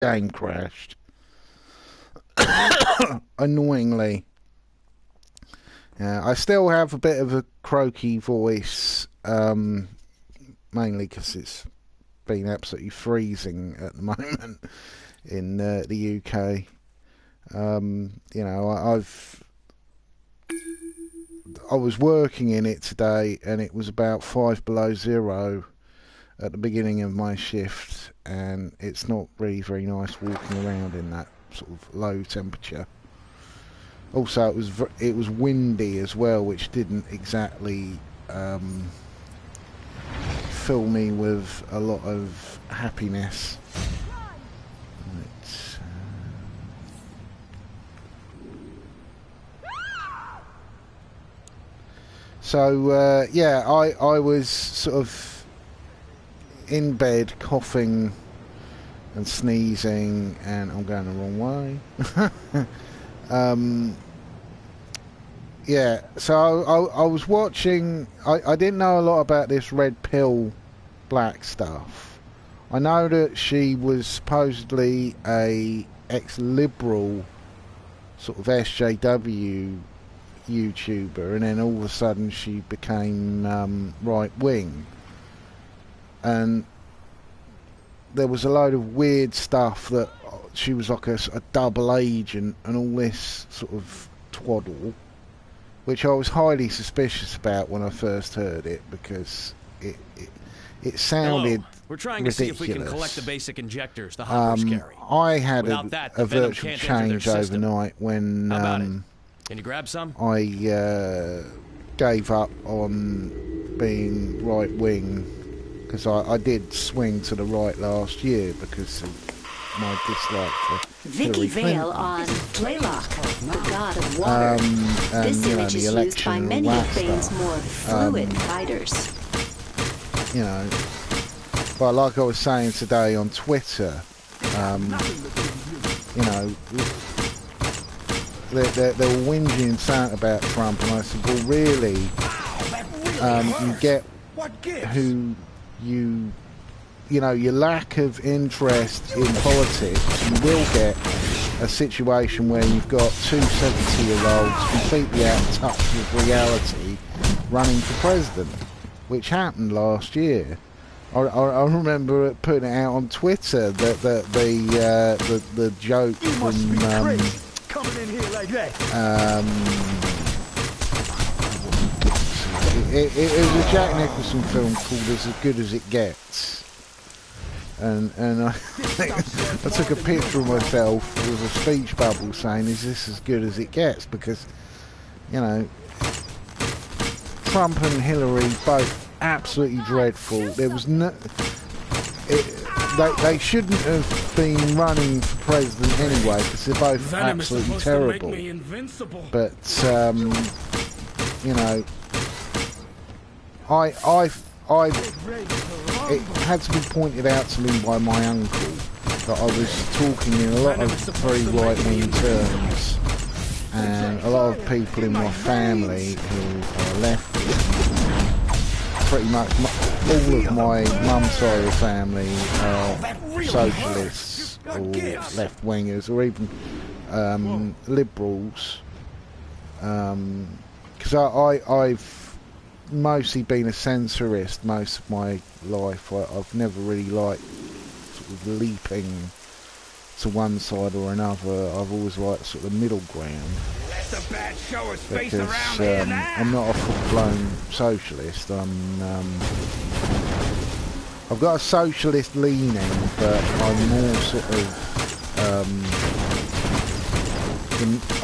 game crashed. Annoyingly. I still have a bit of a croaky voice, mainly because it's been absolutely freezing at the moment in the UK. You know, I was working in it today, and it was about 5 below 0 at the beginning of my shift, and it's not really very nice walking around in that sort of low temperature. Also, it was windy as well, which didn't exactly fill me with a lot of happiness. So yeah, I was sort of in bed coughing and sneezing, and I'm going the wrong way. Yeah, so I was watching. I didn't know a lot about this red pill black stuff. I know that she was supposedly a ex-liberal sort of SJW YouTuber, and then all of a sudden she became right wing, and there was a load of weird stuff that she was like a double agent and all this sort of twaddle, which I was highly suspicious about when I first heard it, because it sounded Hello. We're trying to ridiculous. see if we can collect the basic injectors the hoppers carry. I had that, a Venom virtual can't enter their change system. overnight when How about it? Can you grab some? I gave up on being right wing, because I did swing to the right last year because of my dislike for Vicky Hillary Vale Clinton. on Playlock, the god of water. This image is used by many of Bane's more fluid fighters. You know, but like I was saying today on Twitter, you know, they were whinging and saying about Trump, and I said, well, really, you get who you know, your lack of interest in politics, you will get a situation where you've got two 70-year-olds completely out of touch with reality running for president, which happened last year. I remember putting it out on Twitter that the joke from coming in here like that. It was a Jack Nicholson film called As Good As It Gets, and I took a picture of myself with a speech bubble saying, is this as good as it gets? Because, you know, Trump and Hillary both absolutely dreadful. There was no... They shouldn't have been running for president anyway, because they're both absolutely terrible. But you know, it had to be pointed out to me by my uncle that I was talking in a lot of very right-wing terms, and a lot of people in my family who are left-wing, pretty much all of my mum's side of the family are socialists or left-wingers, or even liberals, because I've mostly been a centrist most of my life. I've never really liked sort of leaping to one side or another. I've always liked sort of middle ground, because I'm not a full-blown socialist. I've got a socialist leaning, but I'm more sort of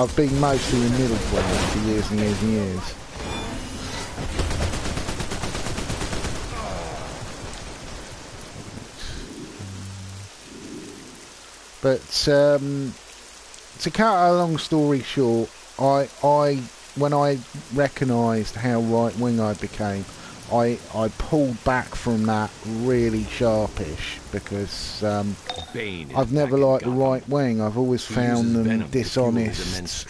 I've been mostly in middle ground for years and years and years. But to cut a long story short, when I recognised how right wing I became, I pulled back from that really sharpish because I've never liked the right wing. I've always found them dishonest,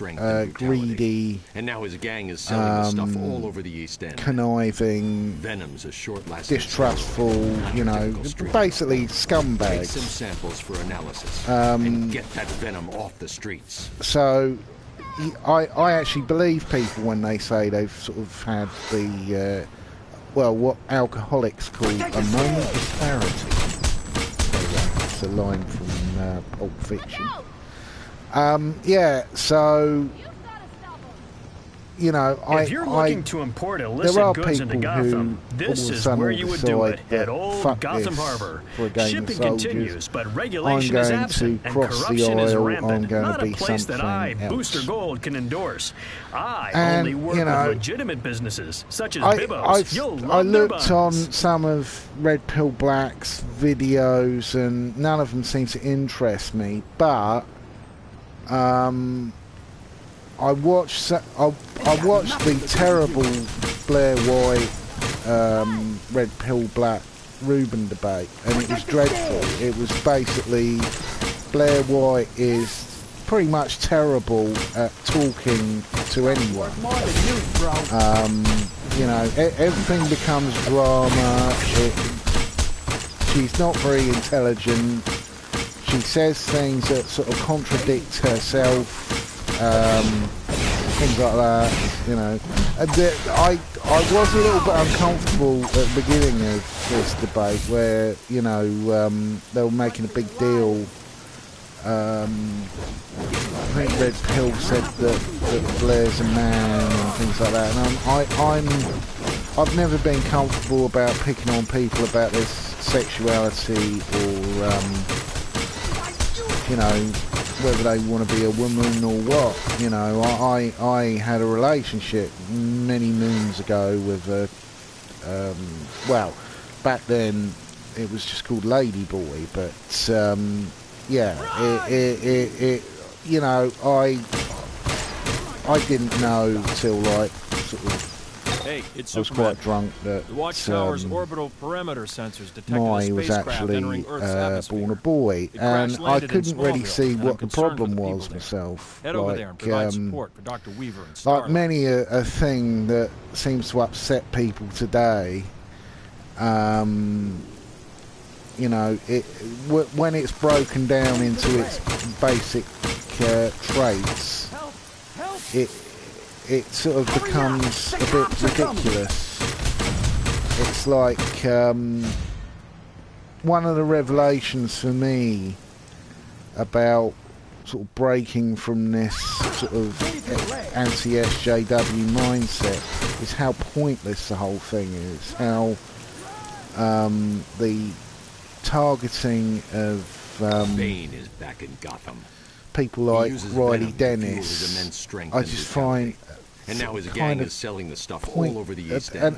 greedy, and now his gang is selling the stuff all over the East End. Conniving, Venom's a short-lasting distrustful, you know, basically scumbags. Take some samples for analysis and get that venom off the streets. So I actually believe people when they say they've sort of had the well, what alcoholics call a moment of clarity. It's a line from Pulp Fiction. Yeah, so you know, if you're looking to import illicit goods into Gotham, this is where you would do it, at Old Gotham Harbor. Shipping continues, but regulation is absent, and corruption is rampant. Not a place that I, Booster Gold, can endorse. I only work with legitimate businesses, such as Bibbo's. You'll love I looked their buns. on some of Red Pill Black's videos, and none of them seem to interest me, but I watched the terrible Blair White, Red Pill Black Reuben debate, and it was dreadful. It was basically Blair White is pretty much terrible at talking to anyone. You know, everything becomes drama. She's not very intelligent. She says things that sort of contradict herself. Things like that, you know. I was a little bit uncomfortable at the beginning of this debate where, you know, they were making a big deal. I think Red Pill said that Blair's a man and things like that, and I've never been comfortable about picking on people about their sexuality or you know, whether they want to be a woman or what. You know, I had a relationship many moons ago with a well, back then it was just called Lady Boy, but yeah, it you know, I didn't know till like sort of Hey, it's I was quite drunk that the Watchtower's orbital perimeter sensors detected a Mai was spacecraft actually entering Earth's atmosphere. born a boy, It and I crash-landed in couldn't really Smallville, see and what I'm the concerned for problem the was people there. myself. Head over there and provide support for Dr. Weaver and Like Starlight. many a thing that seems to upset people today, you know, when it's broken down into its basic traits, it sort of becomes a bit ridiculous. It's like one of the revelations for me about sort of breaking from this sort of anti-SJW mindset is how pointless the whole thing is. How the targeting of Bane is back in Gotham. people like Riley Dennis, I just find and now his gang is selling the stuff all over the East End.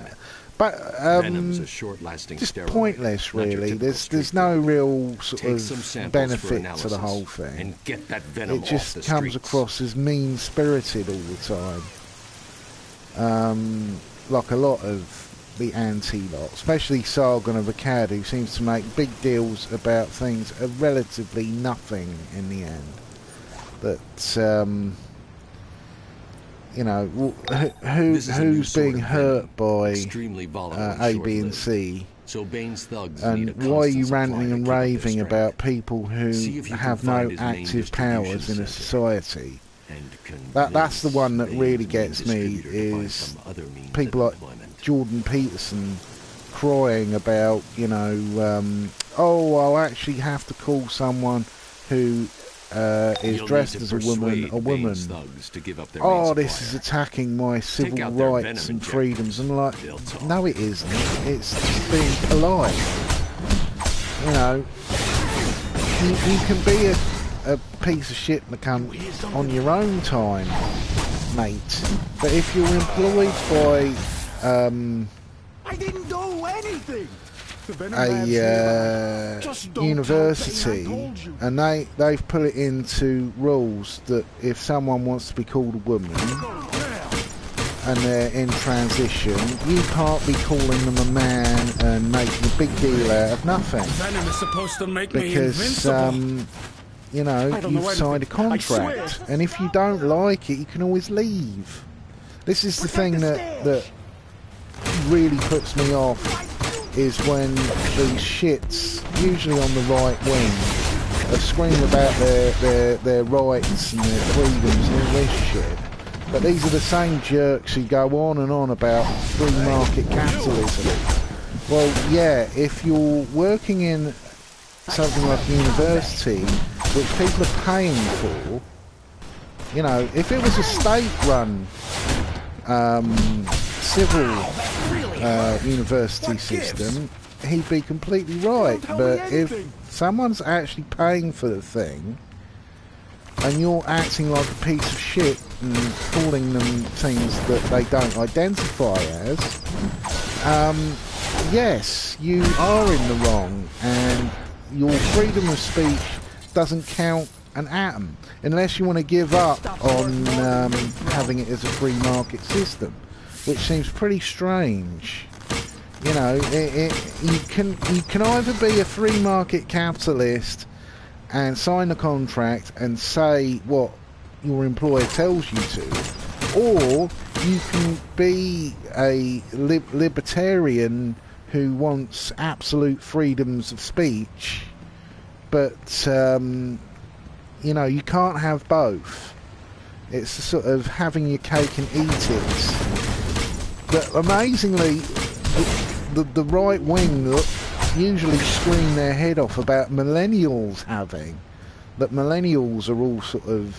But Venom's a short-lasting just steroid, pointless, really. There's no real sort of benefit to the whole thing. And get that venom it just comes across as mean-spirited all the time. Like a lot of the anti-lot, especially Sargon of Akkad, who seems to make big deals about things that are relatively nothing in the end. But you know, who's being hurt by A, B, and C? So Bane's thugs and why are you ranting and raving about people who have no active powers in a society? That's the one that really gets me, is people like Jordan Peterson crying about, you know, oh, I'll actually have to call someone who is dressed as a woman. Oh, this is attacking my civil rights and freedoms. I'm like, no, it isn't. It's just being polite. You know, you can be a piece of shit and a cunt on your own time, mate. But if you're employed by I didn't do anything. a university, and they've put it into rules that if someone wants to be called a woman, and they're in transition, you can't be calling them a man and making a big deal out of nothing. Venom is supposed to make me because, invincible. you know, you've signed a contract, and if you don't like it, you can always leave. This is the thing that really puts me off, is when these shits, usually on the right wing, are screaming about their rights and their freedoms and all this shit. But these are the same jerks who go on and on about free market capitalism. Well, yeah, if you're working in something like a university, which people are paying for, you know, if it was a state-run civil university system, he'd be completely right. But if someone's actually paying for the thing, and you're acting like a piece of shit and calling them things that they don't identify as, yes, you are in the wrong, and your freedom of speech doesn't count an atom, unless you want to give up on having it as a free market system, which seems pretty strange. You know, you can either be a free market capitalist and sign the contract and say what your employer tells you to, or you can be a libertarian who wants absolute freedoms of speech, but you know, you can't have both. It's sort of having your cake and eat it. But amazingly, the right wing usually scream their head off about millennials having. That millennials are all sort of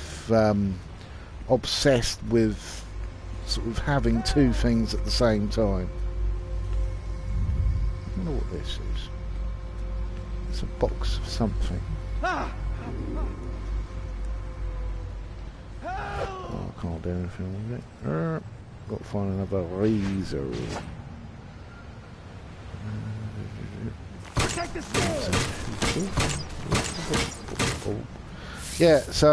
obsessed with sort of having two things at the same time. I don't know what this is. It's a box of something. Oh, I can't do anything with it. Got to find another razor. Yeah, so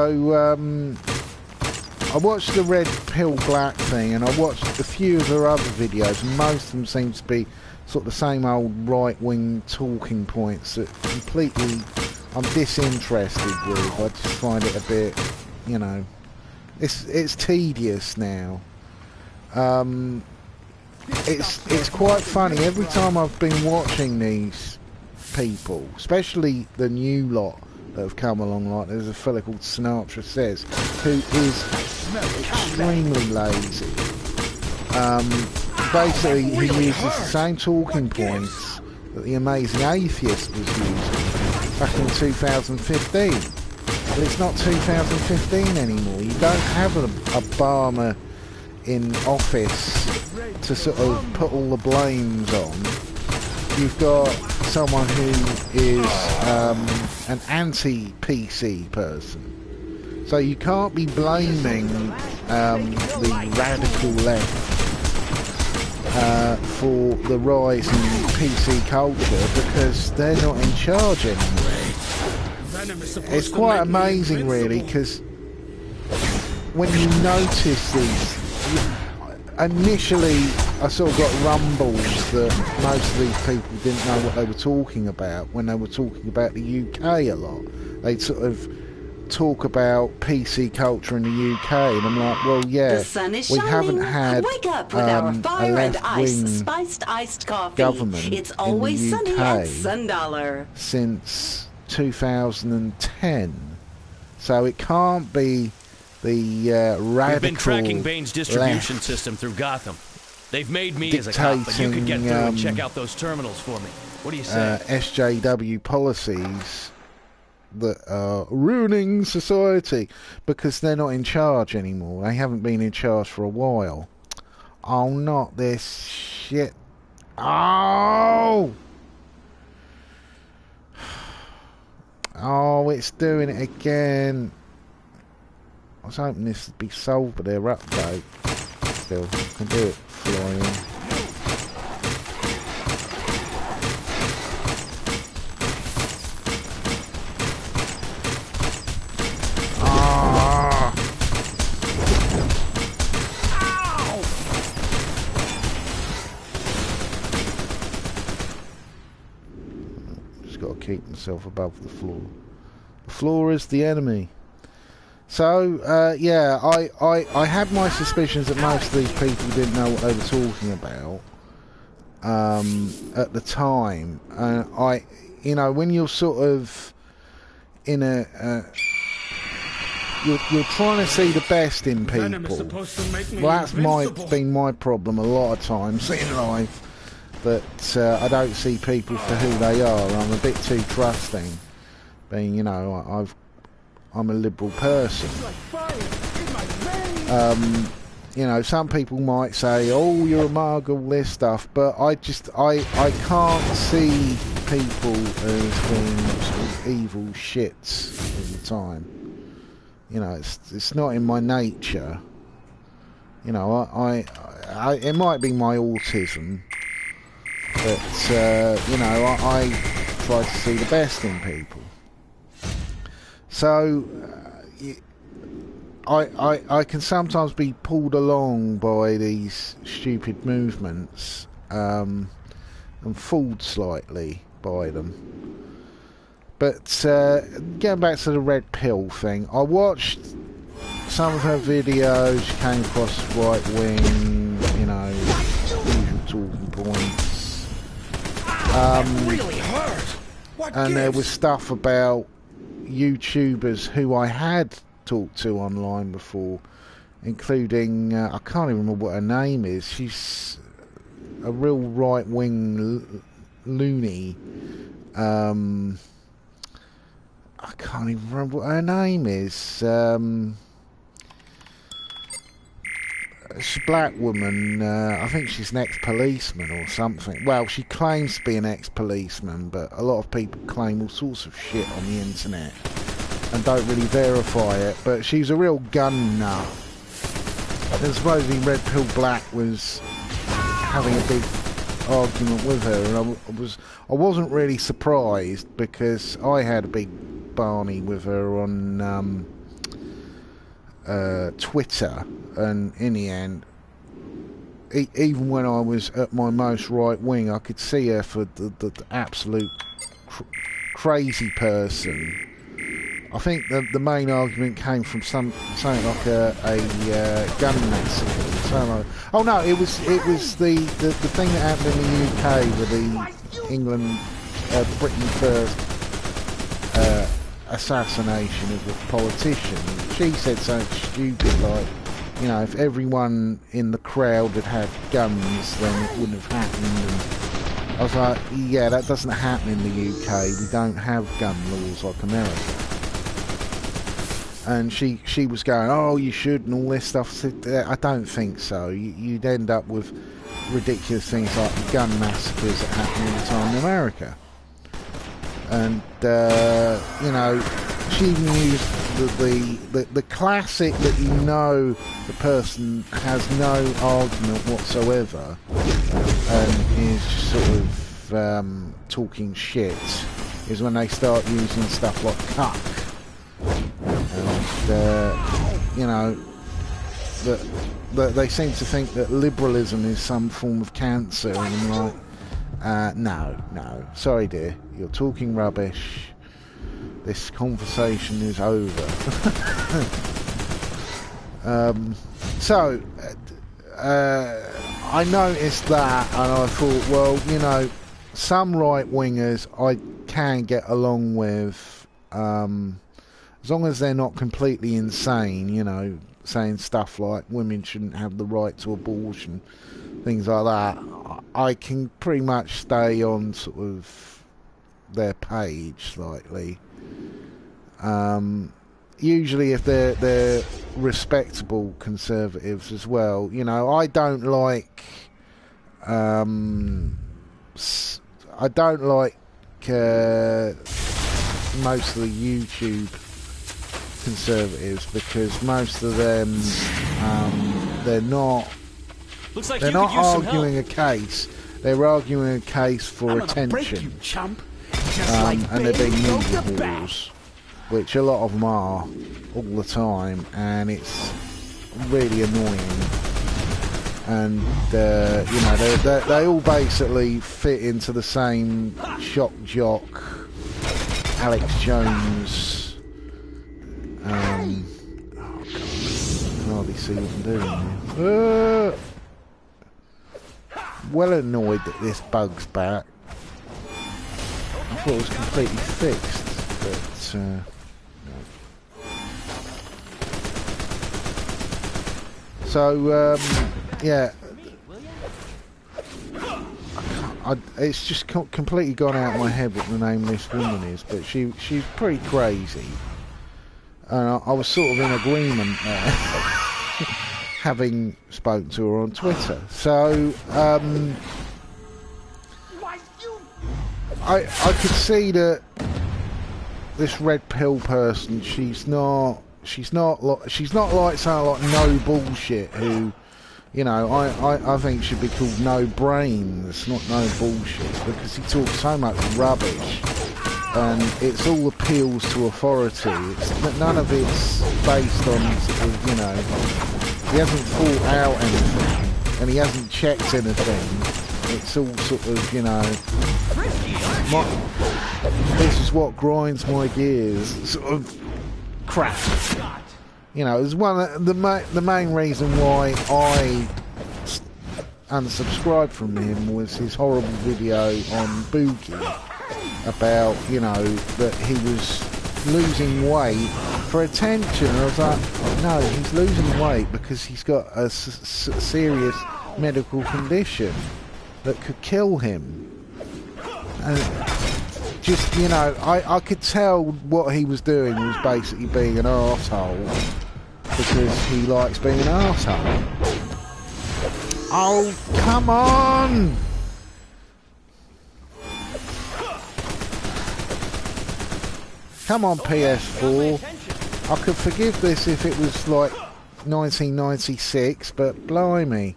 I watched the red pill black thing, and I watched a few of her other videos, and most of them seem to be sort of the same old right-wing talking points that completely I'm disinterested with. I just find it a bit, you know, it's tedious now. It's quite funny. Every time I've been watching these people, especially the new lot that have come along, like there's a fella called Sinatra Says, who is extremely lazy. Basically, he uses the same talking points that the Amazing Atheist was using back in 2015. But it's not 2015 anymore. You don't have an Obama in office to sort of put all the blames on. You've got someone who is an anti-PC person. So you can't be blaming the radical left for the rise in PC culture, because they're not in charge anymore. It's quite amazing, really, because when you notice these, initially I sort of got rumbles that most of these people didn't know what they were talking about when they were talking about the UK a lot. They'd sort of talk about PC culture in the UK, and I'm like, well, yeah, we haven't had Wake up with our fire and ice spiced iced coffee. government It's always in the sunny UK at Sundollar since 2010, so it can't be the radical. We've been tracking Bane's distribution left system through Gotham. They've made me as a cop, but you could get through and check out those terminals for me. What do you say? SJW policies that are ruining society because they're not in charge anymore. They haven't been in charge for a while. Oh, not this shit. Oh! Oh, it's doing it again. I was hoping this would be solved by their update. Still, I can do it flying. myself above the floor. The floor is the enemy. So, yeah, I had my suspicions that most of these people didn't know what they were talking about at the time. You know, when you're sort of in you're trying to see the best in people. Well, that's been my problem a lot of times in life. That I don't see people for who they are. I'm a bit too trusting. Being, you know, I'm a liberal person. You know, some people might say, "Oh, you're a mug," all this stuff, but I can't see people as being sort of evil shits all the time. You know, it's not in my nature. You know, it might be my autism, but you know, I try to see the best in people. So I can sometimes be pulled along by these stupid movements and fooled slightly by them. But getting back to the red pill thing, I watched some of her videos. She came across right wing, you know, usual talking points. Really hurt. And there was stuff about YouTubers who I had talked to online before, including I can't even remember what her name is. She's a real right wing loony. I can't even remember what her name is. She's a black woman. I think she's an ex-policeman or something. Well, she claims to be an ex-policeman, but a lot of people claim all sorts of shit on the internet and don't really verify it. But she's a real gun nut. And supposedly Red Pill Black was having a big argument with her, and I wasn't really surprised, because I had a big Barney with her on Twitter, and in the end, even when I was at my most right wing, I could see her for the absolute crazy person. I think the main argument came from something like a gun massacre. Oh no, it was the thing that happened in the UK with the England Britain First assassination of a politician. She said something stupid like, you know, if everyone in the crowd had guns, then it wouldn't have happened. And I was like, yeah, that doesn't happen in the UK. We don't have gun laws like America. And she was going, oh, you should, and all this stuff. I said, I don't think so. You'd end up with ridiculous things like the gun massacres that happen all the time in America. And you know, she even used the classic that, you know, the person has no argument whatsoever and is sort of talking shit, is when they start using stuff like cuck. And you know, that they seem to think that liberalism is some form of cancer, and I'm like, no, sorry dear, you're talking rubbish. This conversation is over. So I noticed that, and I thought, well, you know, some right-wingers I can get along with, as long as they're not completely insane, you know, saying stuff like women shouldn't have the right to abortion, things like that. I can pretty much stay on sort of their page slightly. Usually if they're respectable conservatives as well, you know, I don't like most of the YouTube conservatives, because most of them they're not arguing a case. They're arguing a case for attention, and they're being media whores, which a lot of them are all the time, and it's really annoying. And you know, they all basically fit into the same shock jock Alex Jones. Oh God, I can hardly see what I'm doing here. Well annoyed that this bug's back. I thought it was completely fixed, but no. So yeah, it's just completely gone out of my head what the name of this woman is, but she's pretty crazy, and I was sort of in agreement there, having spoken to her on Twitter. So I could see that this red pill person, she's not like something like No Bullshit, who, you know, I think should be called No Brains, not No Bullshit, because he talks so much rubbish, and it's all appeals to authority. None of it's based on sort of, you know, he hasn't thought out anything, and he hasn't checked anything. It's all sort of, you know, this is what grinds my gears, sort of crap. You know, it's one of the main reason why I unsubscribed from him was his horrible video on Boogie about, you know, that he was losing weight for attention. And I was like, no, he's losing weight because he's got a serious medical condition that could kill him. And just, you know, I could tell what he was doing was basically being an arsehole because he likes being an arsehole. Oh, come on! Come on, PS4. I could forgive this if it was like 1996, but blimey,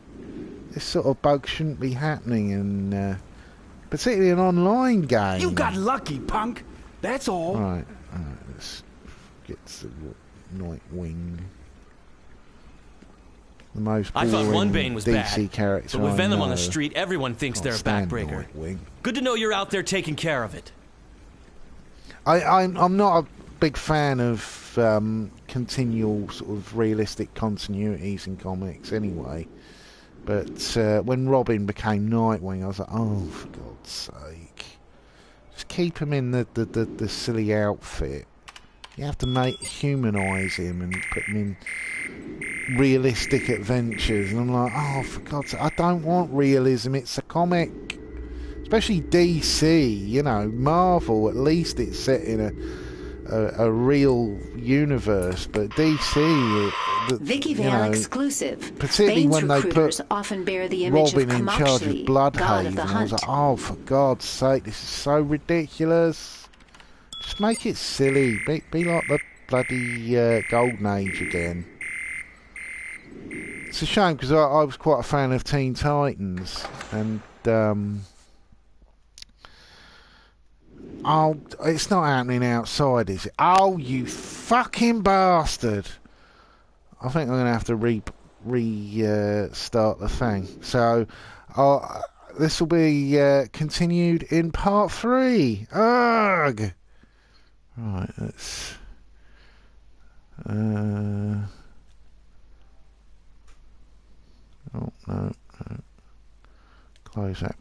this sort of bug shouldn't be happening, and particularly an online game. You got lucky, punk. That's all. Alright, let's get to Nightwing. The most boring I thought one Bane was DC bad, character but with I Venom on know. the street, everyone thinks they're a Can't stand backbreaker. Nightwing. Good to know you're out there taking care of it. I'm not a big fan of continual sort of realistic continuities in comics anyway. But when Robin became Nightwing, I was like, oh, for God's sake. Just keep him in the silly outfit. You have to humanise him and put him in realistic adventures. And I'm like, oh, for God's sake, I don't want realism, it's a comic. Especially DC, you know, Marvel, at least it's set in a real universe, but DC, Vicky Vale exclusive. particularly Bane's when they recruiters put often bear the image Robin of in charge of Kamakshli, god Bloodhaven, of the I was hunt. like, oh, for God's sake, this is so ridiculous. Just make it silly. Be like the bloody Golden Age again. It's a shame because I was quite a fan of Teen Titans, and oh, it's not happening outside, is it? Oh, you fucking bastard! I think I'm going to have to restart the thing. So, this will be continued in part 3. Ugh! Right, let's... oh, no. Close that,